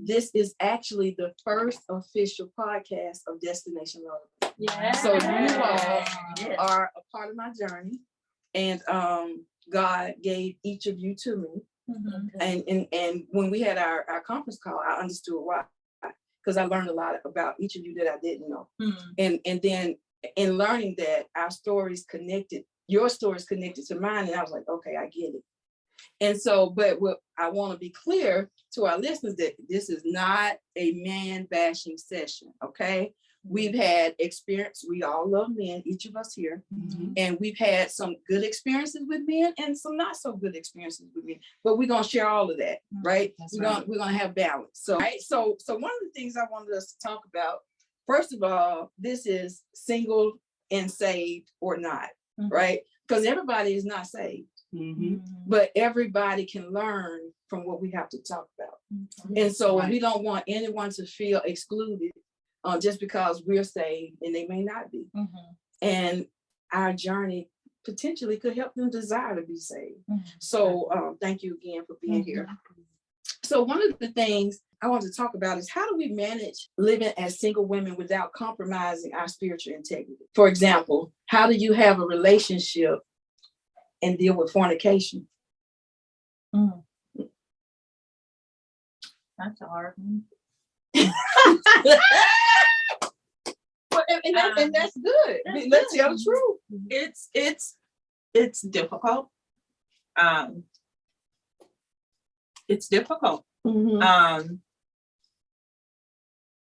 this is actually the first official podcast of Destination Love. Yeah. So you all are a part of my journey, and God gave each of you to me. And when we had our conference call, I understood why, because I learned a lot about each of you that I didn't know. And then in learning that our stories connected, your stories connected to mine, and I was like, okay, I get it. And so, but what I want to be clear to our listeners that this is not a man bashing session, okay? We've had experience. We all love men, each of us here, and we've had some good experiences with men and some not so good experiences with men. But we're gonna share all of that, right? We're gonna have balance. So, right. So one of the things I wanted us to talk about, first of all, this is single and saved or not, right? Because everybody is not saved. But everybody can learn from what we have to talk about. And so we don't want anyone to feel excluded just because we're saved and they may not be. And our journey potentially could help them desire to be saved. So thank you again for being here. So one of the things I want to talk about is how do we manage living as single women without compromising our spiritual integrity? For example, how do you have a relationship and deal with fornication? That's a hard one. And that's good. I mean, let's tell the truth. It's difficult. It's difficult.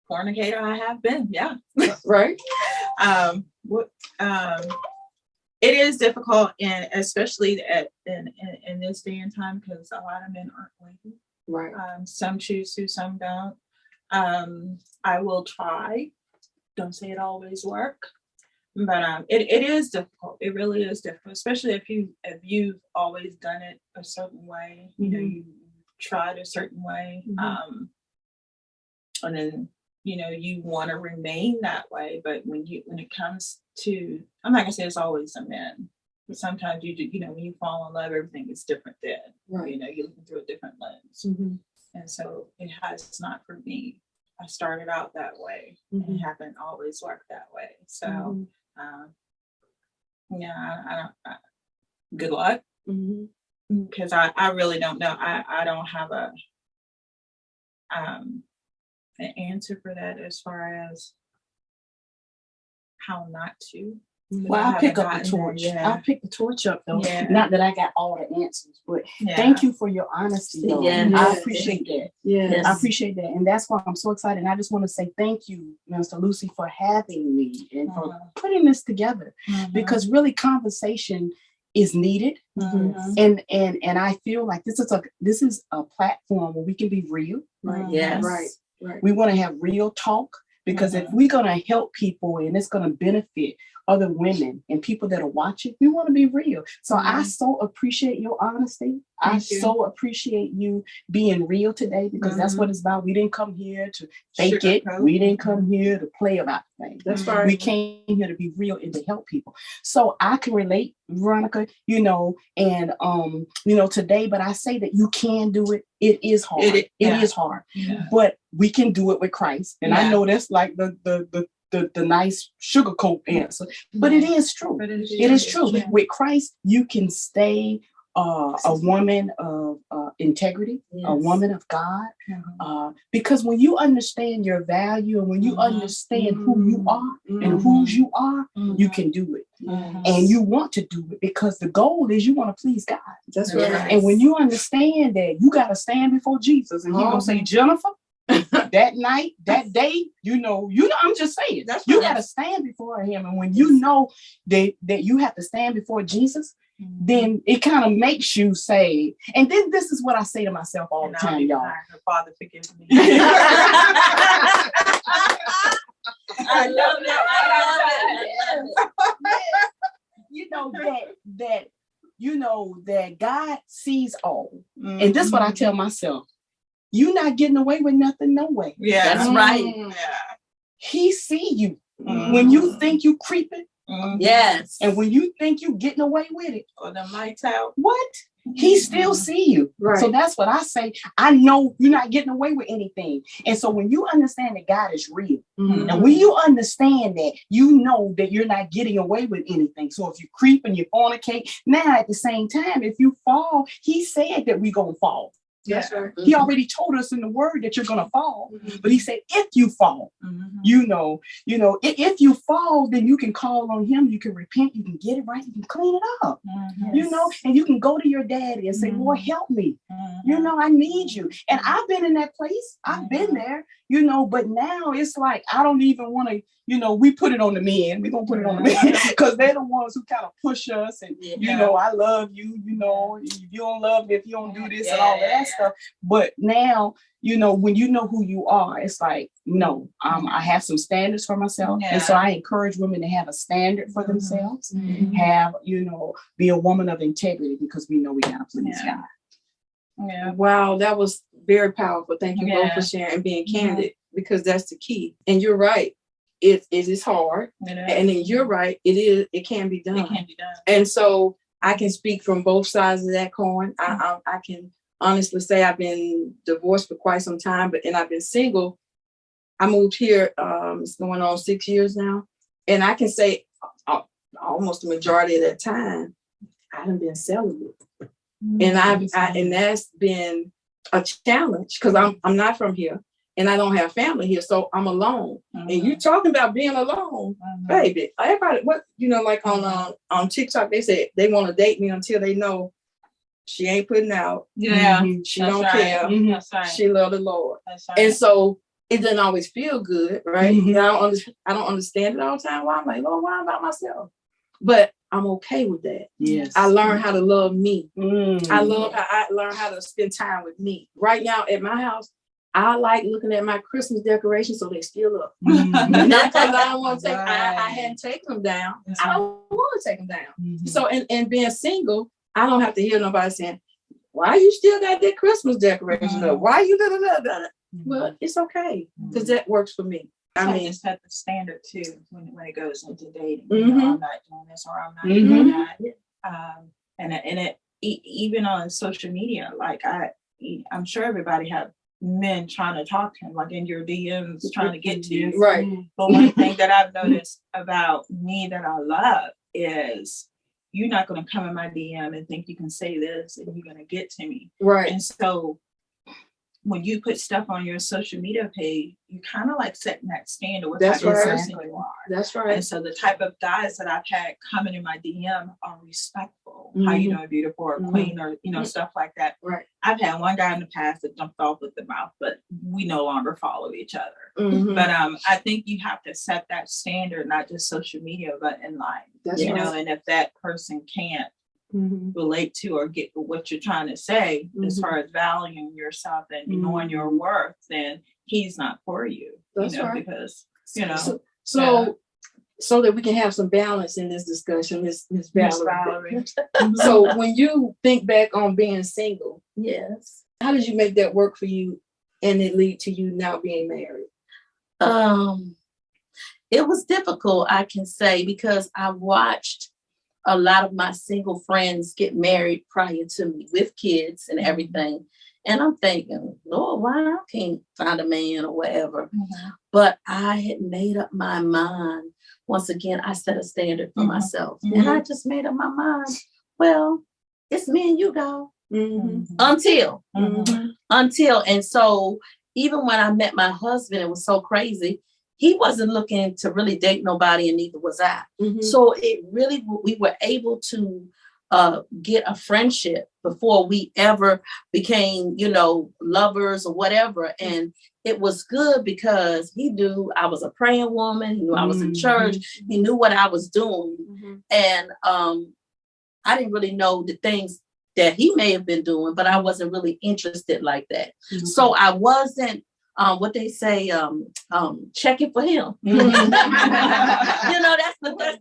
Fornicator I have been, yeah. Right. It is difficult, and especially in this day and time, because a lot of men aren't legal. Right. Some choose to, some don't. I will try. Don't say it always work, but it is difficult. It really is difficult, especially if you've always done it a certain way. You know, you tried a certain way, and then you want to remain that way. But when it comes to, I'm not gonna say it's always a man, but sometimes you do. When you fall in love, everything is different then. Right. You're looking through a different lens, and so it has not for me. I started out that way and haven't always worked that way. So, I good luck, because I really don't know. I don't have an answer for that as far as how not to. Well, I'll pick up the torch. Yeah. I'll pick the torch up though. Yeah. Not that I got all the answers, but thank you for your honesty though. Yes. I appreciate that. Yes. I appreciate that. And that's why I'm so excited. And I just want to say thank you, Minister Lucy, for having me and for putting this together. Because really conversation is needed. And I feel like this is a platform where we can be real. Right. Yes. Right. We want to have real talk, because if we're going to help people and it's going to benefit other women and people that are watching, we want to be real. So I so appreciate your honesty. I so appreciate you being real today, because that's what it's about. We didn't come here to fake it. We didn't come here to play about things. That's right. We came here to be real and to help people. So I can relate, Veronica, and today, but I say that you can do it. It is hard. It is hard. Yeah. But we can do it with Christ. And I know that's like the nice sugarcoat answer, but it is true. It is true. Yeah. With Christ, you can stay a woman of integrity, a woman of God, because when you understand your value and when you understand who you are and whose you are, you can do it. And you want to do it because the goal is you want to please God. That's right. And when you understand that, you got to stand before Jesus and he's going to say, Jennifer, that night, that day, I'm just saying, you got to stand before him. And when you know that you have to stand before Jesus, then it kind of makes you say, and then this is what I say to myself all the time, y'all. Father, forgive me. I love that. That God sees all. And this is what I tell myself. You're not getting away with nothing, no way. Yeah, that's right. Yeah. He see you. When you think you creeping, Yes. And when you think you're getting away with it, Or the lights out. what? He still see you. Right. So that's what I say. I know you're not getting away with anything. And so when you understand that God is real, and when you understand that, you know that you're not getting away with anything. So if you creep and you fornicate, now at the same time, if you fall, he said that we're going to fall. That's right. He already told us in the word that you're going to fall. But he said, if you fall, you know, if you fall, then you can call on him. You can repent. You can get it right. You can clean it up, you know, and you can go to your daddy and say, Lord, help me. You know, I need you. And I've been in that place. I've been there, you know, but now it's like, I don't even want to, you know, we put it on the men. We're going to put it on the men because they're the ones who kind of push us. And, you know, I love you, you know, if you don't love me, if you don't do this and all that stuff. But now, you know, when you know who you are, it's like, no, I have some standards for myself. And so I encourage women to have a standard for themselves, have, you know, be a woman of integrity because we know we got to please God. Yeah. Wow, that was very powerful. Thank you both for sharing and being candid because that's the key. And you're right. It is hard. And then you're right. It can be done. It can be done. And so I can speak from both sides of that coin. I can honestly say I've been divorced for quite some time, and I've been single. I moved here, it's going on 6 years now. And I can say almost the majority of that time, I haven't been celibate. And and that's been a challenge because I'm not from here and I don't have family here. So I'm alone. And you talking about being alone, baby. Everybody, what, you know, like on TikTok, they say they want to date me until they know she ain't putting out. She don't care. That's right. She love the Lord. That's right. And so it doesn't always feel good, right? I don't understand it all the time. Why I'm like, Lord, why about myself? But I'm okay with that. Yes. I learned how to love me. I learned how to spend time with me. Right now at my house, I like looking at my Christmas decorations so they still up. Not because I don't want to take, I hadn't taken them down. I don't want to take them down. So, and being single, I don't have to hear nobody saying, why you still got that Christmas decoration up? Why you da. Well, it's okay because that works for me. I mean, set the standard too when it goes into dating. You know, I'm not doing this or I'm not doing that. And it even on social media, like I'm sure everybody have men trying to talk to him, like in your DMs, trying to get to you. Right. But one thing that I've noticed about me that I love is you're not going to come in my DM and think you can say this and you're going to get to me. Right. And so when you put stuff on your social media page, you kind of like setting that standard with That's type of right. person you are. That's right. And so the type of guys that I've had coming in my DM are respectful. How you doing, beautiful, or queen, or you know, stuff like that. Right. I've had one guy in the past that jumped off with the mouth, but we no longer follow each other. But I think you have to set that standard, not just social media, but in life. That's you right. know, and if that person can't relate to or get what you're trying to say as far as valuing yourself and knowing your worth, then he's not for you. That's you know, right. Because you know. So that we can have some balance in this discussion, Miss Valerie. Mm-hmm. So when you think back on being single, Yes. how did you make that work for you and it lead to you now being married? It was difficult, I can say, because I watched a lot of my single friends get married prior to me with kids and everything. And I'm thinking, Lord, why I can't find a man or whatever. But I had made up my mind. Once again, I set a standard for myself. And I just made up my mind, well, it's me and you, go. Until. And so even when I met my husband, it was so crazy. He wasn't looking to really date nobody, and neither was I. So it really, we were able to get a friendship before we ever became, you know, lovers or whatever. And it was good because he knew I was a praying woman. He knew I was in church. He knew what I was doing. And I didn't really know the things that he may have been doing, but I wasn't really interested like that. So I wasn't, what they say, checking for him. You know, that's the new words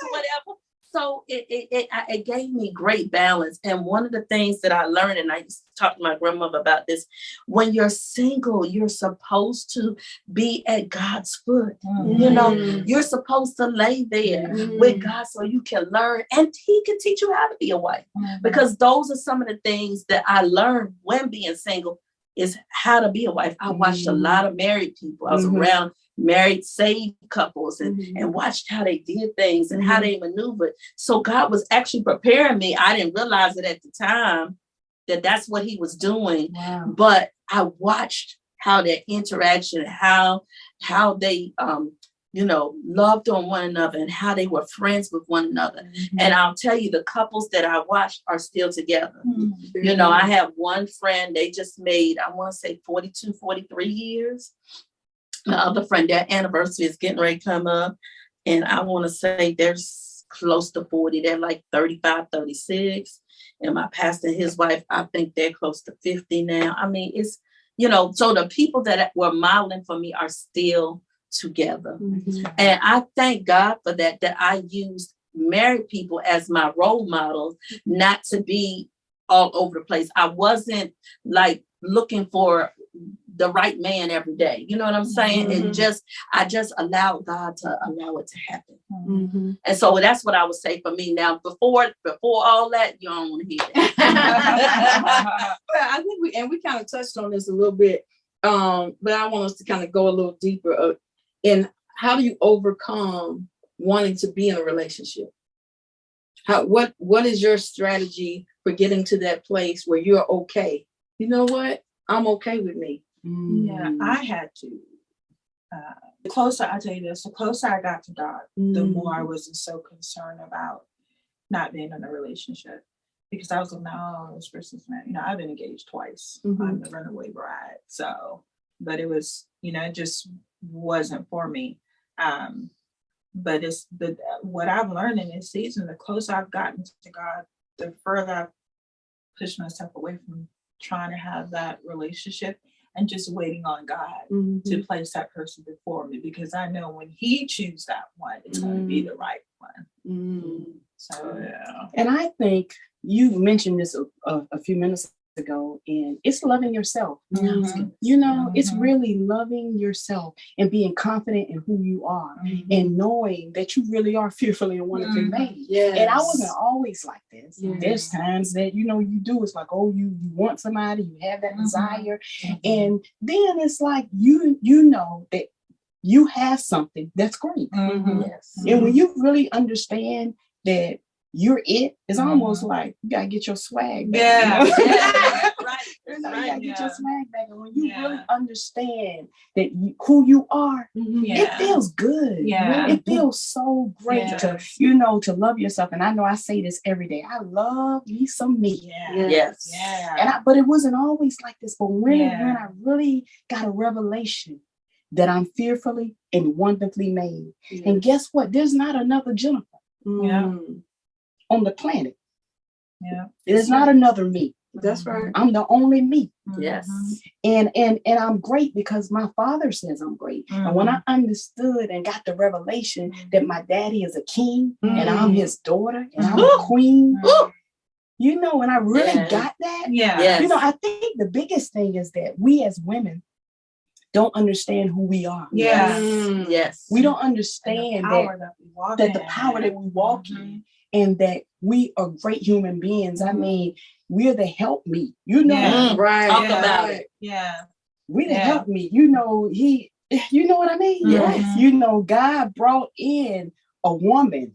or whatever. So it gave me great balance. And one of the things that I learned, and I used to talk to my grandmother about this, when you're single, you're supposed to be at God's foot. You know, you're supposed to lay there with God so you can learn, and he can teach you how to be a wife. Because those are some of the things that I learned when being single, is how to be a wife. I watched a lot of married people. I was around married, saved couples and watched how they did things and how they maneuvered. So God was actually preparing me. I didn't realize it at the time that that's what he was doing. Wow. But I watched how their interaction, how they, loved on one another and how they were friends with one another. And I'll tell you, the couples that I watched are still together. You know, I have one friend, they just made, I want to say 42, 43 years. The other friend, their anniversary is getting ready to come up. And I want to say they're close to 40. They're like 35, 36. And my pastor and his wife, I think they're close to 50 now. I mean, it's, so the people that were modeling for me are still together. And I thank God for that I used married people as my role models, not to be all over the place. I wasn't like looking for the right man every day. You know what I'm saying? And I just allowed God to allow it to happen. And so that's what I would say for me. Now, before all that, you don't want to hear that. But I think we kind of touched on this a little bit. But I want us to kind of go a little deeper in how do you overcome wanting to be in a relationship? What is your strategy for getting to that place where you're okay? You know what? I'm okay with me. Yeah, I had to. The closer I got to God, the more I wasn't so concerned about not being in a relationship, because I was like, no, this person's not. I've been engaged twice. I'm the runaway bride. So, but it was, it just wasn't for me. But what I've learned in this season, the closer I've gotten to God, the further I've pushed myself away from trying to have that relationship and just waiting on God to place that person before me, because I know when he chooses that one, it's going to be the right one. So, yeah. And I think you mentioned this a few minutes ago, and it's loving yourself. It's really loving yourself and being confident in who you are and knowing that you really are fearfully and wonderfully made. Yes. And I wasn't always like this. There's times that you do, it's like, oh, you want somebody, you have that desire, and then it's like you know that you have something that's great. Yes. And when you really understand that you're it's almost like you gotta get your swag back. Right. You gotta get your swag back. And when you really understand that who you are, it feels good. It feels so great to love yourself. And I know I say this every day. I love me some me. Yes. But it wasn't always like this. But when I really got a revelation that I'm fearfully and wonderfully made. And guess what? There's not another Jennifer on the planet. There's not another me. That's right. I'm the only me. Yes. And I'm great because my father says I'm great. And when I understood and got the revelation that my daddy is a king and I'm his daughter and I'm a queen, and I really got that. I think the biggest thing is that we as women don't understand who we are. Yes. We don't understand the power that we walk in, and that we are great human beings. I mean, we're the help me. Right. Talk about it. We're the help me. You know what I mean? Yes. God brought in a woman.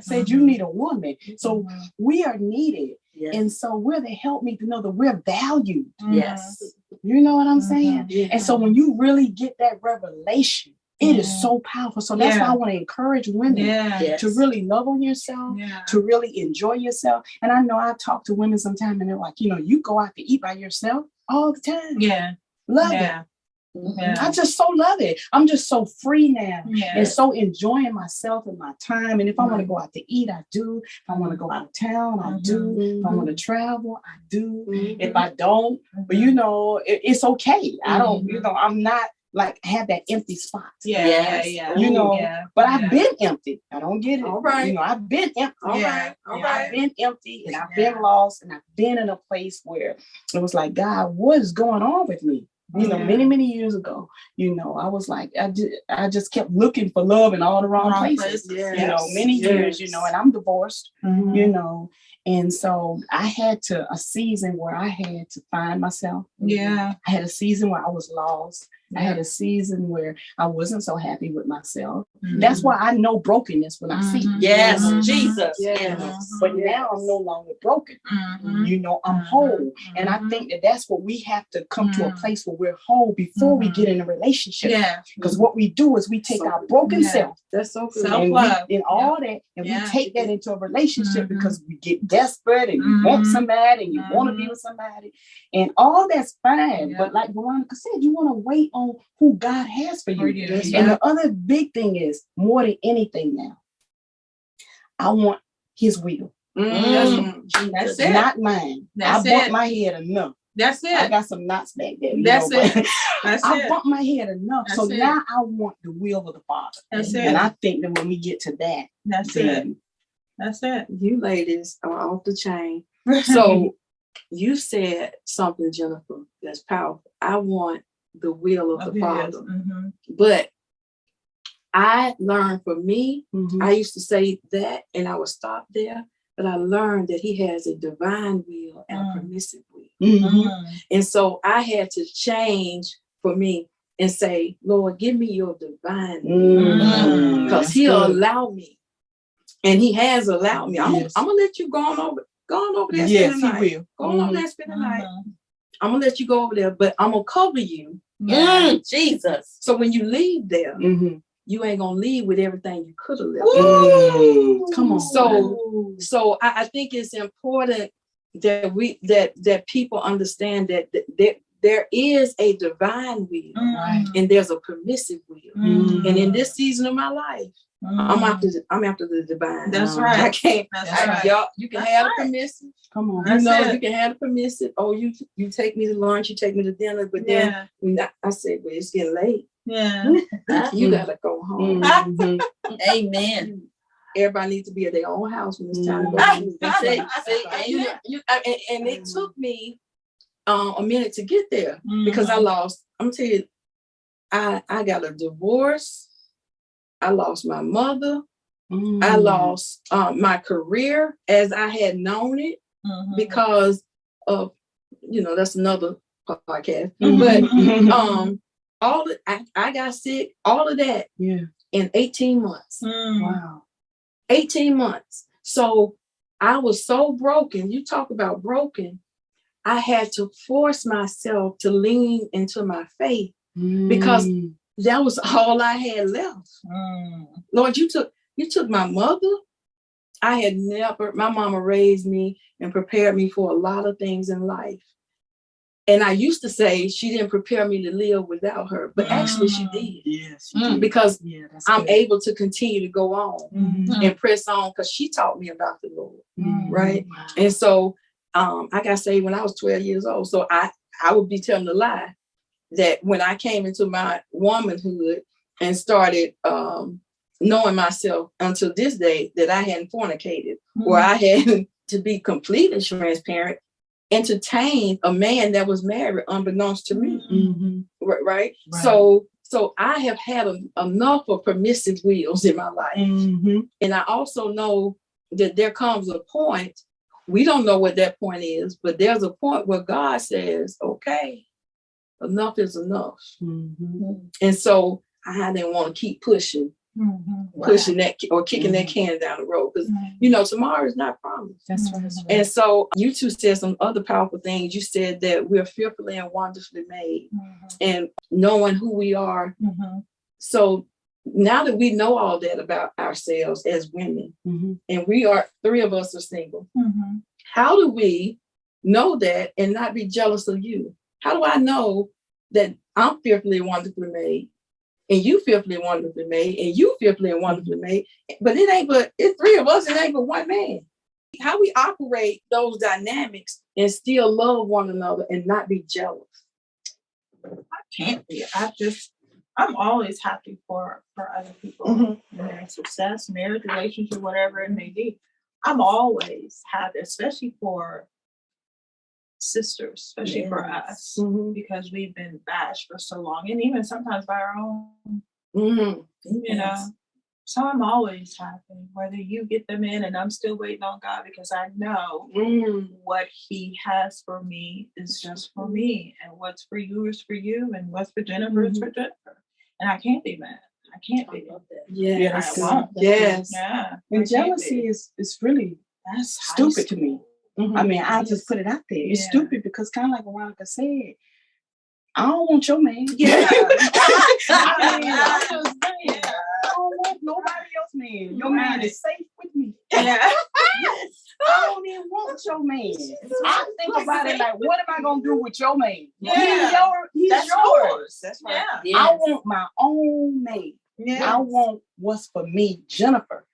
Said you need a woman. So we are needed. Yes. And so we're the help me to know that we're valued. Yes. You know what I'm saying? And so when you really get that revelation, it is so powerful. So that's why I want to encourage women to really love on yourself, to really enjoy yourself. And I know I've talked to women sometimes and they're like, you go out to eat by yourself all the time. Love it. I just so love it. I'm just so free now and so enjoying myself and my time. And if I want to go out to eat, I do. If I want to go out of town, I do. If I want to travel, I do. If I don't, but it's okay. I don't, I'm not like have that empty spot. Yes. You know, Yeah. but I've been empty. I don't get it. All right. You know, I've been empty. All Yeah. right. All And I've right. been empty and I've been lost and I've been in a place where it was like, God, what is going on with me? You know, many years ago, you know, I was like, I just kept looking for love in all the wrong places. Yes. You know, many years, you know, and I'm divorced, Mhm. you know, and so I had a season where I had to find myself. Yeah. I had a season where I was lost. I had a season where I wasn't so happy with myself. Mhm. That's why I know brokenness when I see it. Yes, Mhm. Jesus. Yes. Yes. But now I'm no longer broken. Mhm. You know, I'm whole. And I Mhm. think that's what we have to come to a place where we're whole before we get in a relationship. Yeah. Because what we do is we take So our good. broken Yeah. self That's so good. Self- and, Self-love. and all that, and Yeah. we take that into a relationship Mhm. because we get desperate and you want Mhm. somebody and you want to be Mhm. with somebody. And all that's fine. Yeah. But like Veronica said, you want to wait on who God has for you. That's And Yeah. the other big thing is, more than anything now, I want his will, That's it. not mine. That's I bump it. my head enough. That's I it. got some knots back there. You That's know, but it. That's I it. bump my head enough. So That's it. now I want the will of the Father. That's And it. I think that when we get to that, That's it. then That's it. You ladies are off the chain. So you said something, Jennifer, that's powerful. I want the will of the Father. Mhm. But I learned for me, mhm. I used to say that and I would stop there, but I learned that he has a divine will and a permissive will. Mhm. And so I had to change for me and say, Lord, give me your divine will. Mm. Because That's he'll good. allow me. And he has allowed me. I'm Yes. gonna let you go on over there, Yes, spend he the night. will. Go on over Mhm. there and spend the night. Mhm. I'm gonna let you go over there, but I'm gonna cover you. Yeah. Jesus. So when you leave there, Mhm. you ain't gonna leave with everything you could have left. Come on. So I think it's important that that people understand that there is a divine will Right. and there's a permissive will. Mhm. And in this season of my life, I'm after the divine. That's Mhm. right. I can't. That's I- right. Y'all, you can That's have right. the permissive. Come on. You That's know, it. you can have the permissive. Oh, you take me to lunch, you take me to dinner, but then Yeah. when I said, well, it's getting late. Yeah. You gotta go home. Mhm. Amen. Everybody needs to be at their own house when it's time to go Mhm. to sleep. See, And, and it took me a minute to get there because I Mhm. lost. I'm gonna tell you, I got a divorce. I lost my mother. I lost my career as I had known it Mhm. because of, that's another podcast. Mhm. But I got sick, all of that Yeah. in 18 months. Mhm. Wow. 18 months. So I was so broken. You talk about broken. I had to force myself to lean into my faith because Mm. that was all I had left. Mhm. Lord, you took my mother. My mama raised me and prepared me for a lot of things in life. And I used to say she didn't prepare me to live without her, but actually she did. Yes. you did. Because Yeah, that's I'm good. able to continue to go on Mhm. and press on because she taught me about the Lord. Mhm. Right. Wow. And so I got saved when I was 12 years old. So I would be telling a lie that when I came into my womanhood and started knowing myself until this day that I hadn't fornicated or I had to be completely transparent, entertained a man that was married unbeknownst to me. Mhm. Right. Right. So I have had enough of permissive wills in my life. Mhm. And I also know that there comes a point, we don't know what that point is, but there's a point where God says, okay, enough is enough. Mhm. And so I didn't want to keep pushing that or kicking that can down the road because, tomorrow is not promised. That's right. And so you two said some other powerful things. You said that we're fearfully and wonderfully made and knowing who we are. So now that we know all that about ourselves as women, Mhm. and three of us are single, how do we know that and not be jealous of you? How do I know that I'm fearfully and wonderfully made, and you fearfully and wonderfully made, and you fearfully and wonderfully made, but it's three of us, it ain't but one man? How we operate those dynamics and still love one another and not be jealous? Can't be. I just I'm always happy for other people Mm-hmm. and their success, marriage, relationship, whatever it may be. I'm always happy, especially for sisters, especially for us, Mm-hmm. because we've been bashed for so long, and even sometimes by our own, Mm-hmm. you know. So I'm always happy, whether you get them in, and I'm still waiting on God, because I know what He has for me is just for me, and what's for you is for you, and what's for Jennifer is for Jennifer, and I can't be mad. I can't be. Yes. I won't. Yes. Yeah. And jealousy is really That's stupid to me. Mhm. I mean, I just put it out there. It's Yeah. stupid because kind of like Veronica said, I don't want your man. Yeah. I mean, I'm just saying, Yeah. I don't want nobody else man. Your man is safe with me. Yeah. I don't even want your man. I think about it like, what am I gonna do with your man? Yeah. He's That's yours. That's right. I want my own man. Yeah. I want what's for me, Jennifer.